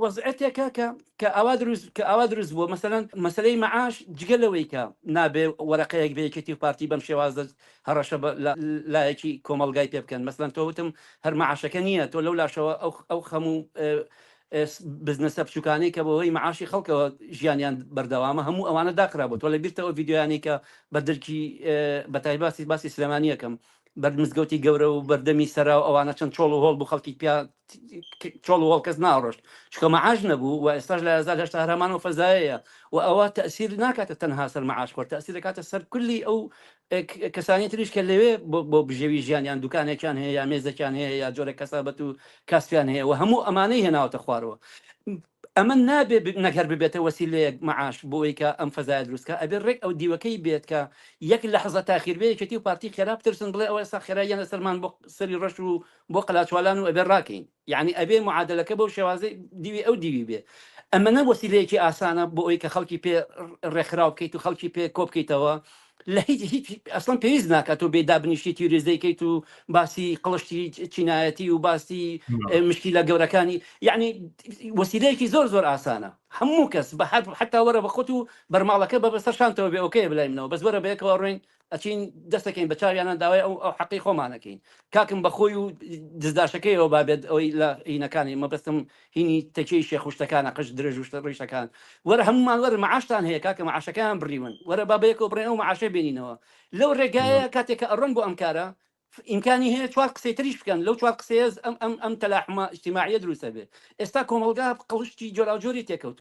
وەزعەتێکە کە ئاوا دروست بووە مەسەلەن مەسەلەی مەعاش جگە لەوەی کە نابێ وەرەقەیەک بە یەکێتی و پارتی بەم شێوازە هەڕەشە لایەکی کۆمەڵگای پێ بکەن مەسەلەن تۆ وتم هەر مەعاشەکە نییە تۆ لەو لاشەوە ئەو خەموو بزنسە بچووکانەی کە بەهۆی معاشی خەڵکەوە ژیانیان بەردەوامە هەموو ئەوانە داخرابوو تۆ لەبیرتەوە ڤیددیویانی کە بە دەرکی بەتایباتی باسی سلێمانیەکەم بەرمزگەوتی گەورە و بەردەمی سەرا و ئەوانە چەند چۆڵ و هۆڵ بوو خەڵکی چۆڵ و هۆڵ کەس ناڕۆشت چکە مەعاش نەبوو و ئێستاش لە 1970 هەرمانەوە فەزایەیە و ئەوە تەسیر ناکاتە تەنها سەر مەعاش خۆر تەسیر دەکاتە سەر کولی ئەو کەسانی تریش کە لەوێ بۆ بژێوی ژیانیان دوکانێکیان هەیە یا مێزەکیان هەیە یا جۆرە کەسابەت و کاسپیان هەیە و هەموو ئەمانەی هێناوەتە خوارەوە ئەمە نابێ نەگەر ببێتە وەسیلەیەک مەعاش بۆی کە ئەم فەزایە دروستکە ئەبێ ڕێک ئەو دیوەکەی بێت کە یەک لەحظە تاخیر بێ یەکێتی و پارتی خێرا بترسن بڵێ ئەوە ئێستا خێراییان لەسەرمان بۆ سەری ڕەش و بۆ قەلاچوالان و ئەبێ ڕاکەین یعنی ئەبێ معادلەکە بەو شێوازەی دیوی ئەو دیوی بێ ئەمە نە وەسیلەیەکی ئاسانە بۆ ئەوی کە خەڵکی پێ ڕێکخراو بکەیت و خەڵکی پێ کۆ بکەیتەوە لە هیچ ئەسڵان پێویست ناکات و بێدابنیشتی تیریزەیکەیت و باسی قڵشتی چینایەتی و باسی مشکیلە گەورەکانی یعنی وەسیلەیەکی زۆر ئاسانە هەموو کەس بە حتا وەرە بە خۆت و بەرماڵەکە بە بەسەرشانتەوە بێ ئۆکەیە بلای منەوە بەس وەرە بەیەکەوە ڕۆین ئەچین دەستەکەین بە چاویانە داوای ئەو حەقی خۆمانەکەین کاکم بەخۆی و دزداشەکەیەوە بابێت ئەوەی لە هینەکانی مەبەستم هینی تەکەی شێخوشتەکانە قش درێژ و ڕیشەکان وەرە هەمومان وەرە مەعاشتان هەیە کاکە مەعاشەکان بڕیون وەرە بابەیەکەوە بڕێن ئەو مەعاشە بێنینەوە لەو ڕێگایە کاتێککە ئەڕۆن بۆ ئەم کارە ئیمکانی هەیە چوار قسەی تریش بکەن لەو چوار قسەیە ئەم تەلاحمە ئیجتیماعیە دروستە بێ ئێستا کۆمەڵگا قڵشتی جۆراوجۆری تێکەوت